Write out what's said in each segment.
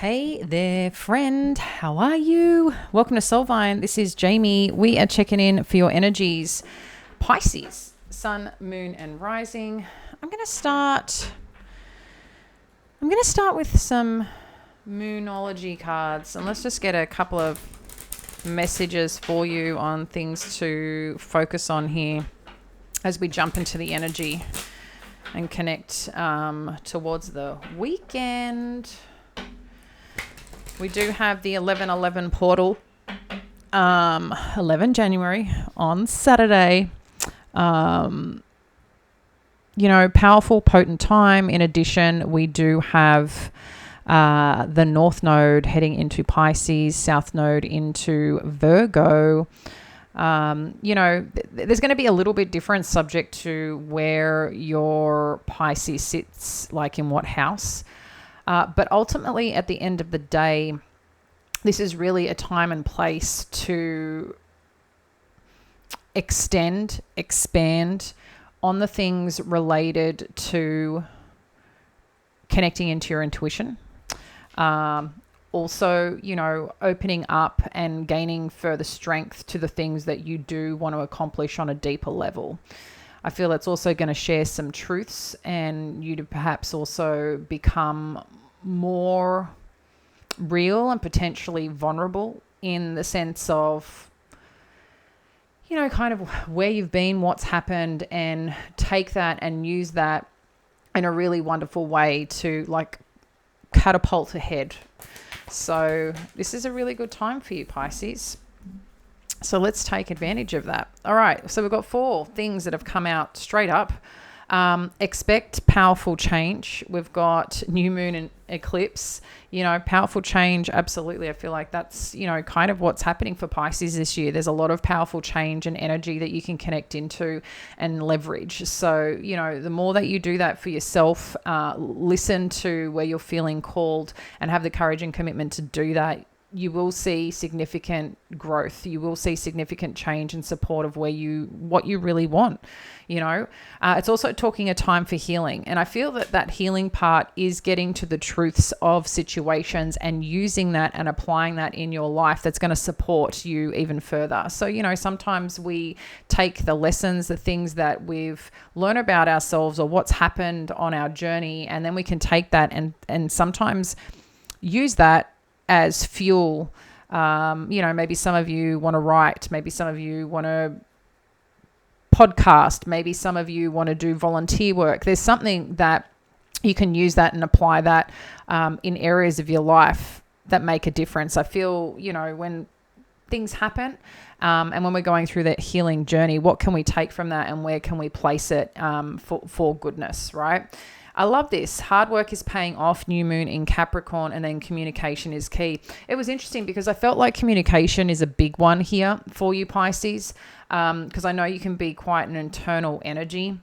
Hey there, friend. How are you? Welcome to Soulvine. This is Jamie. We are checking in for your energies. Pisces, Sun, Moon, and Rising. I'm going to start with some Moonology cards, and let's just get a couple of messages for you on things to focus on here as we jump into the energy and connect towards the weekend. We do have the 11/11 portal, 11 January on Saturday. Powerful, potent time. In addition, we do have the North Node heading into Pisces, South Node into Virgo. There's going to be a little bit different subject to where your Pisces sits, like in what house. But ultimately, at the end of the day, this is really a time and place to expand on the things related to connecting into your intuition. Also, opening up and gaining further strength to the things that you do want to accomplish on a deeper level. I feel it's also going to share some truths and you to perhaps also become more real and potentially vulnerable in the sense of, kind of where you've been, what's happened, and take that and use that in a really wonderful way to catapult ahead. So this is a really good time for you, Pisces. So let's take advantage of that. All right. So we've got 4 things that have come out straight up. Expect powerful change. We've got new moon and eclipse, powerful change. Absolutely. I feel like that's, kind of what's happening for Pisces this year. There's a lot of powerful change and energy that you can connect into and leverage. So, the more that you do that for yourself, listen to where you're feeling called and have the courage and commitment to do that, you will see significant growth. You will see significant change and support of what you really want. It's also talking a time for healing. And I feel that healing part is getting to the truths of situations and using that and applying that in your life that's going to support you even further. So, sometimes we take the lessons, the things that we've learned about ourselves or what's happened on our journey, and then we can take that and sometimes use that as fuel. Maybe some of you want to write, maybe some of you want to podcast, maybe some of you want to do volunteer work. There's something that you can use that and apply that in areas of your life that make a difference. I feel, when things happen and when we're going through that healing journey, what can we take from that and where can we place it for goodness, right? I love this. Hard work is paying off, new moon in Capricorn, and then communication is key. It was interesting because I felt like communication is a big one here for you, Pisces, because I know you can be quite an internal energy.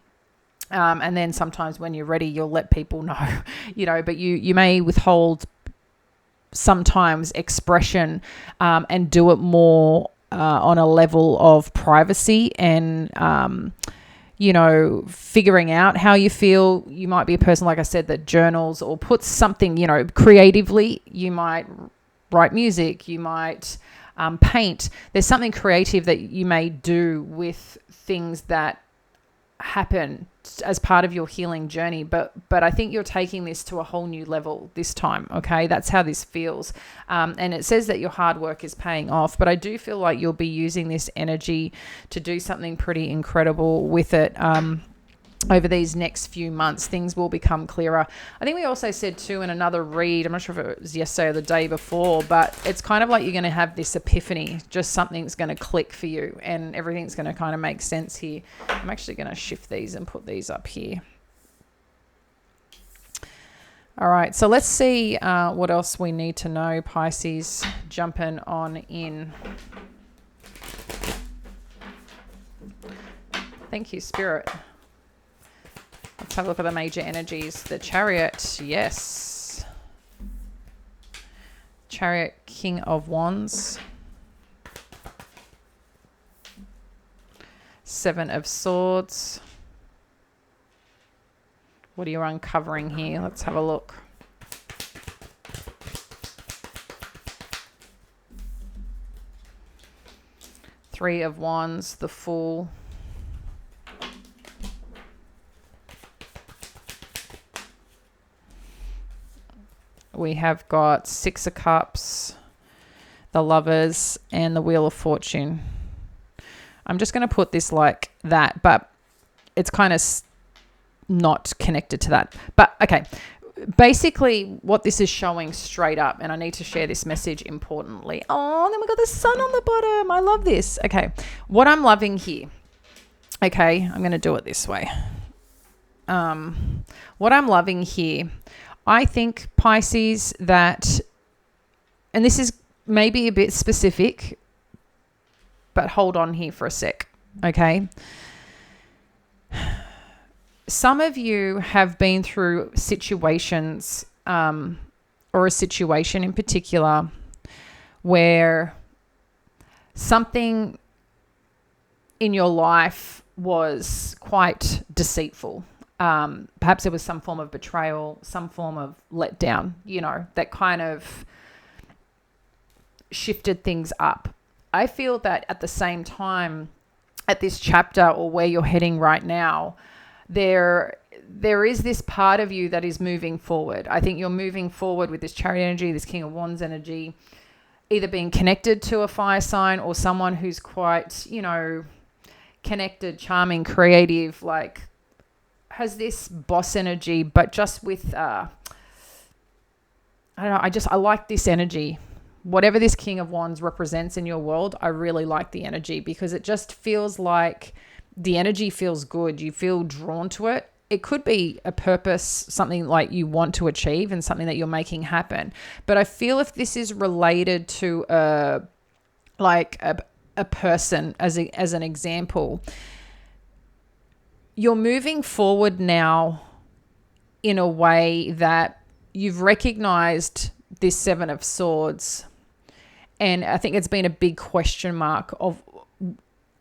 And then sometimes when you're ready, you'll let people know, but you may withhold sometimes expression and do it more on a level of privacy and figuring out how you feel. You might be a person, like I said, that journals or puts something, creatively. You might write music, you might paint. There's something creative that you may do with things that happen as part of your healing journey. But I think you're taking this to a whole new level this time. Okay. That's how this feels. And it says that your hard work is paying off, but I do feel like you'll be using this energy to do something pretty incredible with it. Over these next few months, things will become clearer. I think we also said too in another read, I'm not sure if it was yesterday or the day before, but it's kind of like you're going to have this epiphany, just something's going to click for you and everything's going to kind of make sense here. I'm actually going to shift these and put these up here. All right, so let's see what else we need to know, Pisces, jumping on in. Thank you, Spirit. Let's have a look at the major energies. The Chariot, yes. Chariot, King of Wands. 7 of Swords. What are you uncovering here? Let's have a look. Three of Wands, the Fool. We have got Six of Cups, the Lovers, and the Wheel of Fortune. I'm just going to put this like that, but it's kind of not connected to that. But okay, basically what this is showing straight up, and I need to share this message importantly. Oh, then we got the sun on the bottom. I love this. Okay, what I'm loving here. Okay, I'm going to do it this way. What I'm loving here, I think, Pisces, that, and this is maybe a bit specific, but hold on here for a sec, okay? Some of you have been through situations, or a situation in particular, where something in your life was quite deceitful. Perhaps there was some form of betrayal, some form of letdown, that kind of shifted things up. I feel that at the same time, at this chapter or where you're heading right now, there is this part of you that is moving forward. I think you're moving forward with this Chariot energy, this King of Wands energy, either being connected to a fire sign or someone who's quite, connected, charming, creative, like has this boss energy, but just with, I don't know, I like this energy. Whatever this King of Wands represents in your world, I really like the energy because it just feels like the energy feels good. You feel drawn to it. It could be a purpose, something like you want to achieve and something that you're making happen. But I feel if this is related to a person as an example, you're moving forward now in a way that you've recognized this Seven of Swords. And I think it's been a big question mark of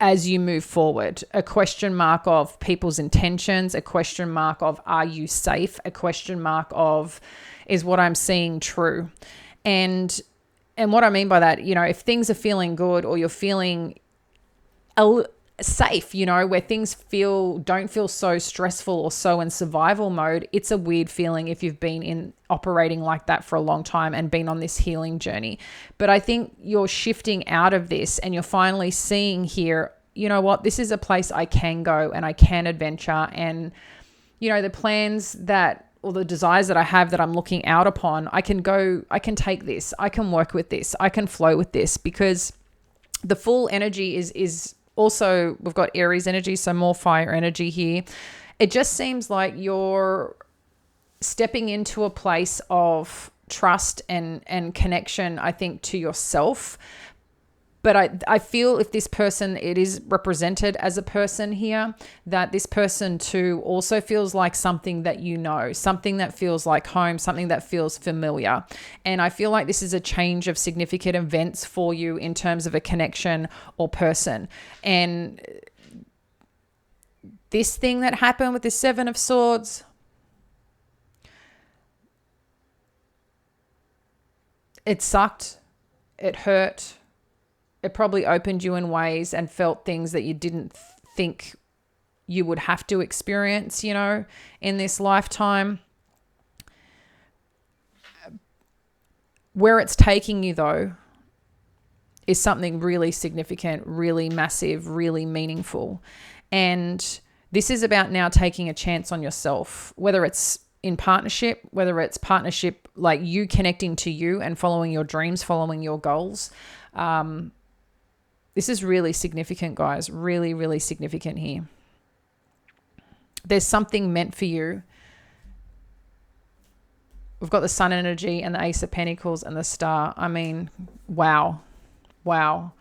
as you move forward, a question mark of people's intentions, a question mark of are you safe, a question mark of is what I'm seeing true. And what I mean by that, if things are feeling good or you're feeling safe, where things don't feel so stressful or so in survival mode, it's a weird feeling if you've been operating like that for a long time and been on this healing journey. But I think you're shifting out of this and you're finally seeing here, you know what, this is a place I can go and I can adventure. And, the plans or the desires that I have that I'm looking out upon, I can take this, I can work with this, I can flow with this, because the full energy is also, we've got Aries energy, so more fire energy here. It just seems like you're stepping into a place of trust and connection, I think, to yourself. But I feel if this person, it is represented as a person here, that this person too also feels like something that something that feels like home, something that feels familiar. And I feel like this is a change of significant events for you in terms of a connection or person. And this thing that happened with the Seven of Swords, it sucked, it hurt. It probably opened you in ways and felt things that you didn't think you would have to experience, in this lifetime. Where it's taking you, though, is something really significant, really massive, really meaningful. And this is about now taking a chance on yourself, whether it's in partnership, whether it's partnership like you connecting to you and following your dreams, following your goals. This is really significant, guys. Really, really significant here. There's something meant for you. We've got the Sun energy and the Ace of Pentacles and the Star. I mean, wow. Wow.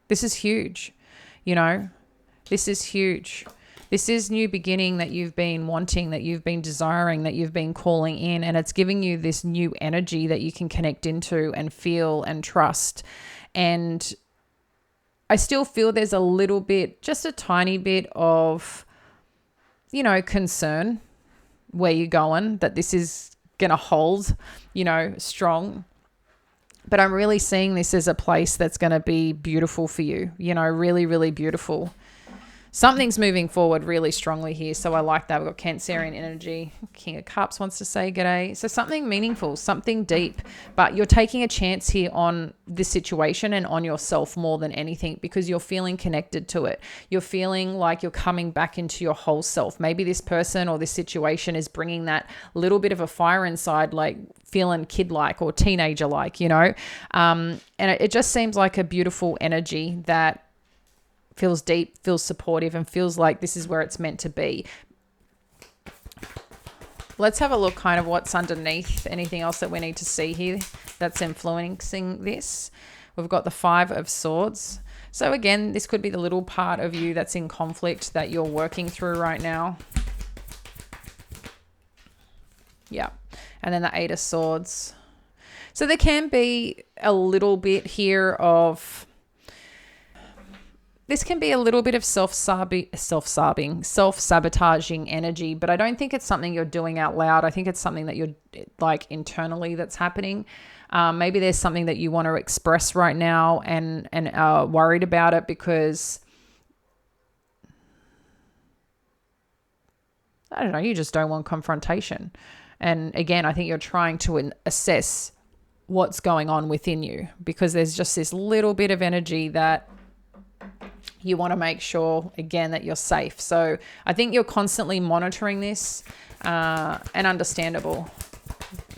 This is huge. This is huge. This is new beginning that you've been wanting, that you've been desiring, that you've been calling in, and it's giving you this new energy that you can connect into and feel and trust. And I still feel there's a little bit, just a tiny bit of, concern where you're going, that this is going to hold, strong. But I'm really seeing this as a place that's going to be beautiful for you, you know, really, really beautiful. Something's moving forward really strongly here. So I like that. We've got Cancerian energy. King of Cups wants to say g'day. So something meaningful, something deep, but you're taking a chance here on this situation and on yourself more than anything, because you're feeling connected to it. You're feeling like you're coming back into your whole self. Maybe this person or this situation is bringing that little bit of a fire inside, like feeling kid-like or teenager-like, you know? And it just seems like a beautiful energy that feels deep, feels supportive, and feels like this is where it's meant to be. Let's have a look kind of what's underneath. Anything else that we need to see here that's influencing this? We've got the 5 of Swords. So again, this could be the little part of you that's in conflict that you're working through right now. Yeah. And then the 8 of Swords. So there can be a little bit here of... This can be a little bit of self-sabotaging energy, but I don't think it's something you're doing out loud. I think it's something that you're like internally that's happening. Maybe there's something that you want to express right now and are worried about it because, I don't know, you just don't want confrontation. And again, I think you're trying to assess what's going on within you, because there's just this little bit of energy that you want to make sure, again, that you're safe. So I think you're constantly monitoring this, and understandable.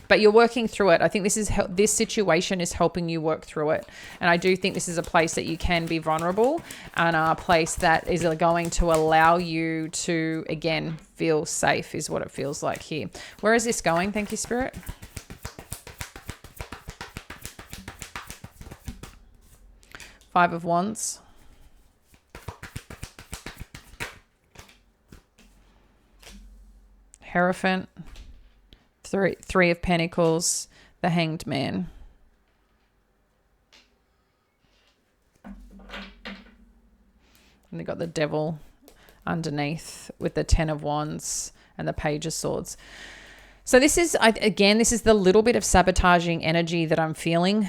But you're working through it. I think this situation is helping you work through it. And I do think this is a place that you can be vulnerable, and a place that is going to allow you to, again, feel safe is what it feels like here. Where is this going? Thank you, Spirit. Five of Wands. Hierophant, three of Pentacles, the Hanged Man. And they got the Devil underneath with the 10 of Wands and the Page of Swords. So this is, again, this is the little bit of sabotaging energy that I'm feeling.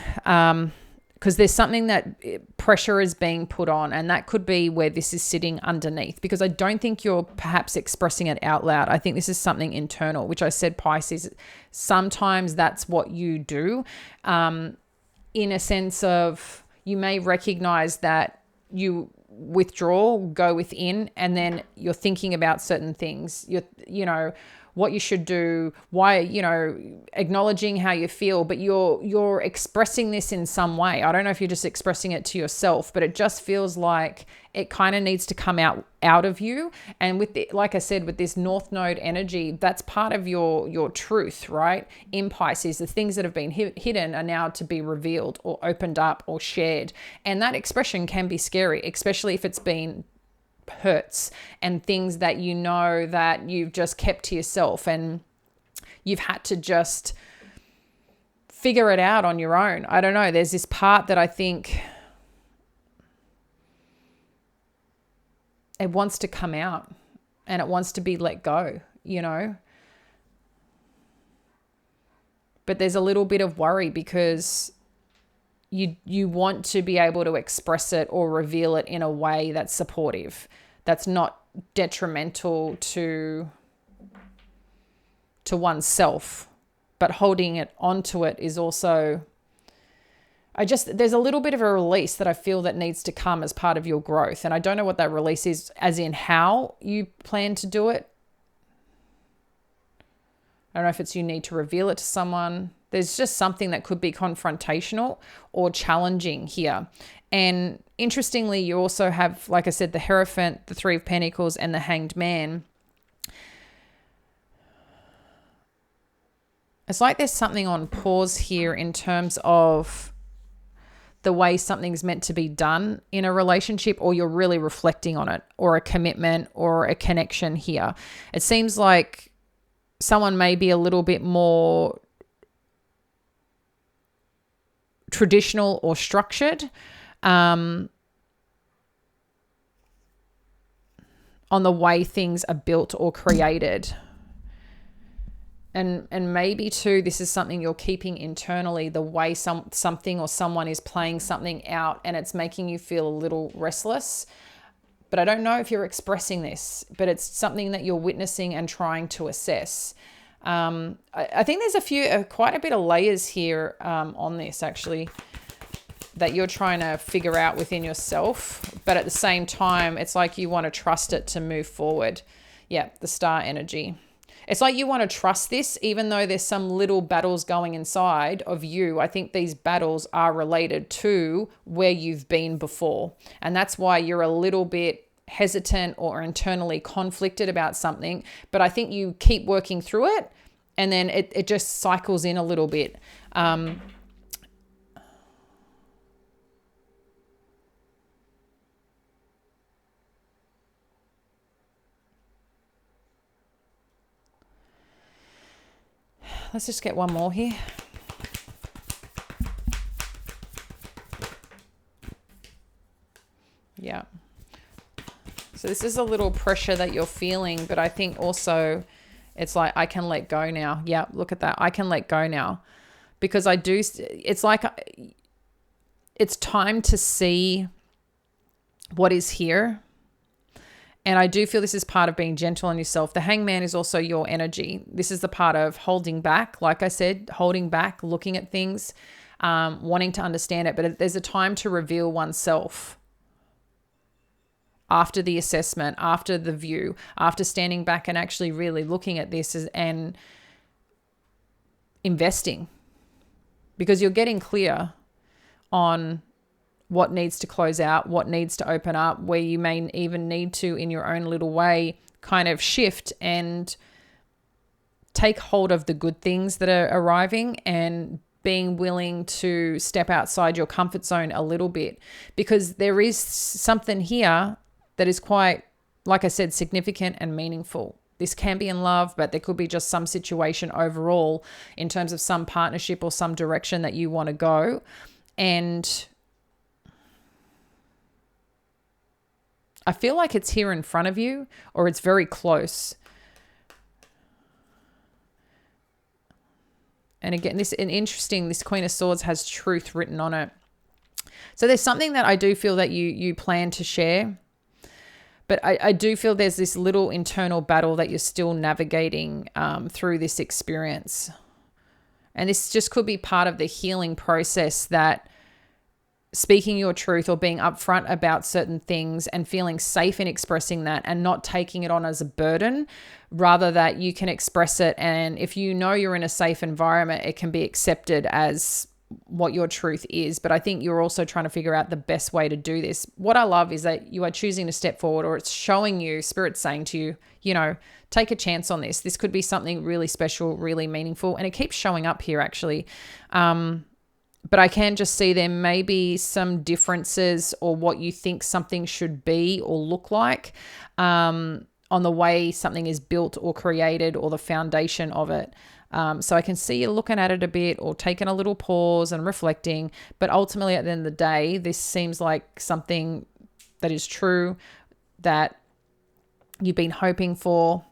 Because there's something that pressure is being put on, and that could be where this is sitting underneath, because I don't think you're perhaps expressing it out loud. I think this is something internal, which I said, Pisces, sometimes that's what you do, in a sense of you may recognize that you withdraw, go within, and then you're thinking about certain things. You know, what you should do, why, you know, acknowledging how you feel, but you're expressing this in some way. I don't know if you're just expressing it to yourself, but it just feels like it kind of needs to come out of you. And with the, like I said, with this North Node energy, that's part of your truth, right? In Pisces, the things that have been hidden are now to be revealed or opened up or shared. And that expression can be scary, especially if it's been hurts and things that you know that you've just kept to yourself, and you've had to just figure it out on your own. I don't know. There's this part that I think it wants to come out and it wants to be let go, you know. But there's a little bit of worry because you want to be able to express it or reveal it in a way that's supportive, that's not detrimental to oneself, but holding it onto it is also, there's a little bit of a release that I feel that needs to come as part of your growth. And I don't know what that release is, as in how you plan to do it. I don't know if it's you need to reveal it to someone. There's just something that could be confrontational or challenging here. And interestingly, you also have, like I said, the Hierophant, the 3 of Pentacles, and the Hanged Man. It's like there's something on pause here in terms of the way something's meant to be done in a relationship, or you're really reflecting on it, or a commitment or a connection here. It seems like someone may be a little bit more traditional or structured on the way things are built or created. And maybe too, this is something you're keeping internally, the way something or someone is playing something out, and it's making you feel a little restless. But I don't know if you're expressing this, but it's something that you're witnessing and trying to assess. I think there's quite a bit of layers here on this actually, that you're trying to figure out within yourself. But at the same time, it's like you want to trust it to move forward. Yeah, the star energy. It's like you want to trust this, even though there's some little battles going inside of you. I think these battles are related to where you've been before. And that's why you're a little bit hesitant or internally conflicted about something. But I think you keep working through it, and then it just cycles in a little bit. Let's just get one more here. Yeah. So this is a little pressure that you're feeling, but I think also it's like, I can let go now. Yeah, look at that. I can let go now, because it's like it's time to see what is here. And I do feel this is part of being gentle on yourself. The Hangman is also your energy. This is the part of holding back. Like I said, holding back, looking at things, wanting to understand it. But there's a time to reveal oneself after the assessment, after the view, after standing back and actually really looking at this and investing. Because you're getting clear on what needs to close out, what needs to open up, where you may even need to, in your own little way, kind of shift and take hold of the good things that are arriving, and being willing to step outside your comfort zone a little bit, because there is something here that is quite, like I said, significant and meaningful. This can be in love, but there could be just some situation overall in terms of some partnership or some direction that you want to go. And I feel like it's here in front of you, or it's very close. And again, this Queen of Swords has truth written on it. So there's something that I do feel that you plan to share. But I do feel there's this little internal battle that you're still navigating through this experience. And this just could be part of the healing process, that speaking your truth or being upfront about certain things and feeling safe in expressing that, and not taking it on as a burden, rather that you can express it. And if you know you're in a safe environment, it can be accepted as what your truth is. But I think you're also trying to figure out the best way to do this. What I love is that you are choosing to step forward, or it's showing you, Spirit's saying to you, take a chance on this. This could be something really special, really meaningful. And it keeps showing up here actually. But I can just see there may be some differences, or what you think something should be or look like, on the way something is built or created, or the foundation of it. So I can see you looking at it a bit, or taking a little pause and reflecting. But ultimately, at the end of the day, this seems like something that is true, that you've been hoping for.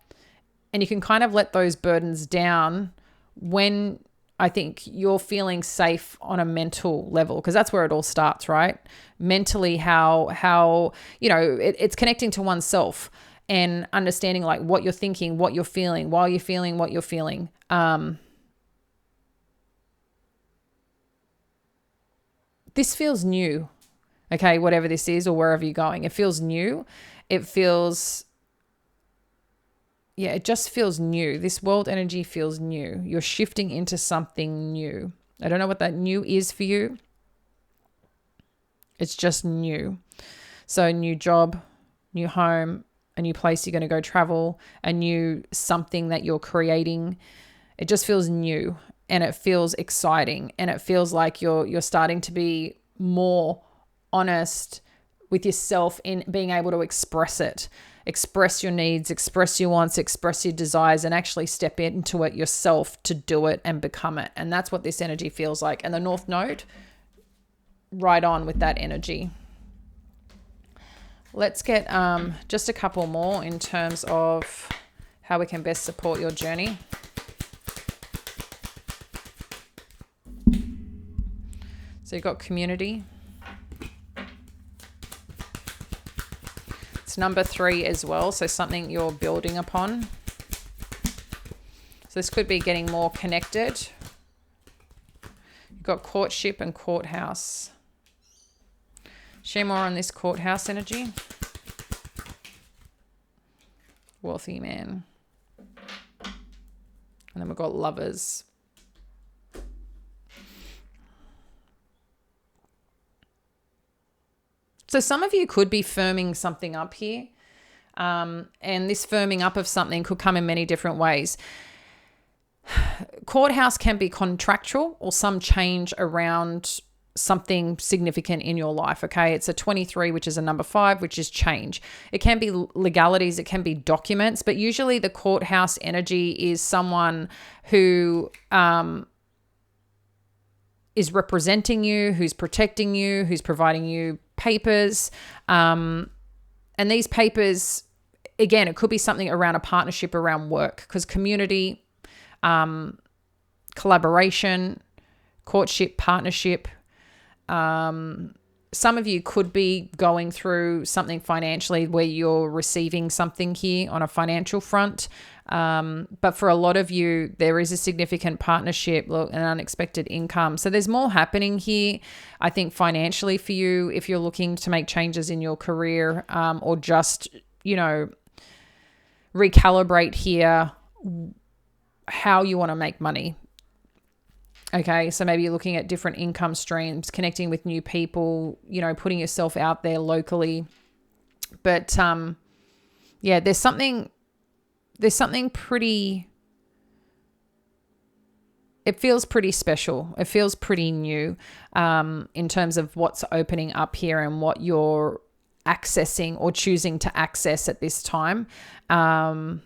And you can kind of let those burdens down when I think you're feeling safe on a mental level, because that's where it all starts, right? Mentally, how it's connecting to oneself and understanding like what you're thinking, what you're feeling, while you're feeling what you're feeling. This feels new, okay? Whatever this is, or wherever you're going, it feels new. It just feels new. This world energy feels new. You're shifting into something new. I don't know what that new is for you. It's just new. So new job, new home, a new place you're going to go travel, a new something that you're creating. It just feels new, and it feels exciting, and it feels like you're starting to be more honest with yourself in being able to express it. Express your needs, express your wants, express your desires, and actually step into it yourself to do it and become it. And that's what this energy feels like. And the North Node, right on with that energy. Let's get just a couple more in terms of how we can best support your journey. So you've got community. It's number 3 as well. So something you're building upon. So this could be getting more connected. You've got courtship and courthouse. Share more on this courthouse energy. Wealthy man. And then we've got lovers. So some of you could be firming something up here. And this firming up of something could come in many different ways. Courthouse can be contractual or some change around something significant in your life. Okay. It's a 23, which is a number 5, which is change. It can be legalities. It can be documents, but usually the courthouse energy is someone who, is representing you, who's protecting you, who's providing you papers. And these papers, again, it could be something around a partnership around work, because community, collaboration, courtship, partnership. Some of you could be going through something financially where you're receiving something here on a financial front. But for a lot of you, there is a significant partnership, an unexpected income. So there's more happening here, I think, financially for you if you're looking to make changes in your career, or just, recalibrate here how you want to make money. Okay, so maybe you're looking at different income streams, connecting with new people, putting yourself out there locally. But there's something pretty, it feels pretty special. It feels pretty new in terms of what's opening up here and what you're accessing or choosing to access at this time. And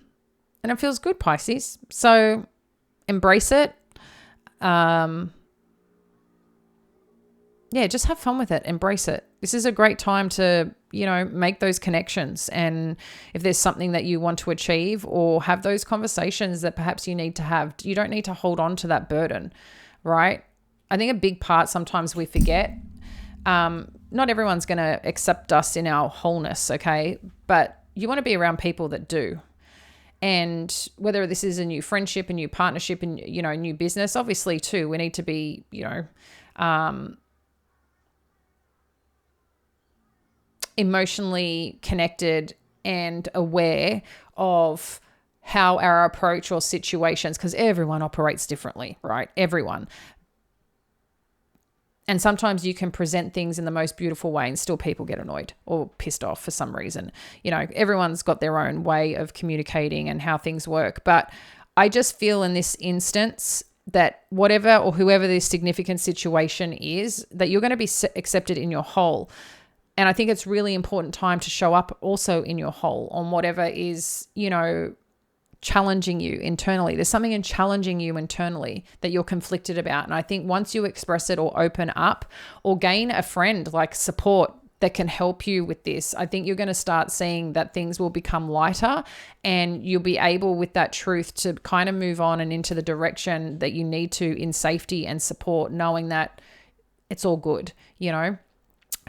it feels good, Pisces. So embrace it. Just have fun with it. Embrace it. This is a great time to, make those connections. And if there's something that you want to achieve, or have those conversations that perhaps you need to have, you don't need to hold on to that burden, right? I think a big part sometimes we forget, not everyone's going to accept us in our wholeness. Okay. But you want to be around people that do. And whether this is a new friendship, a new partnership, and, a new business, obviously too, we need to be, emotionally connected and aware of how our approach or situations, because everyone operates differently, right? Everyone. And sometimes you can present things in the most beautiful way and still people get annoyed or pissed off for some reason. Everyone's got their own way of communicating and how things work. But I just feel in this instance that whatever or whoever this significant situation is, that you're going to be accepted in your whole. And I think it's really important time to show up also in your whole on whatever is, challenging you internally. There's something in challenging you internally that you're conflicted about. And I think once you express it or open up or gain a friend, like support that can help you with this, I think you're going to start seeing that things will become lighter, and you'll be able with that truth to kind of move on and into the direction that you need to in safety and support, knowing that it's all good,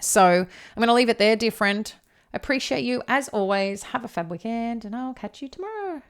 So I'm going to leave it there, dear friend. Appreciate you as always. Have a fab weekend, and I'll catch you tomorrow.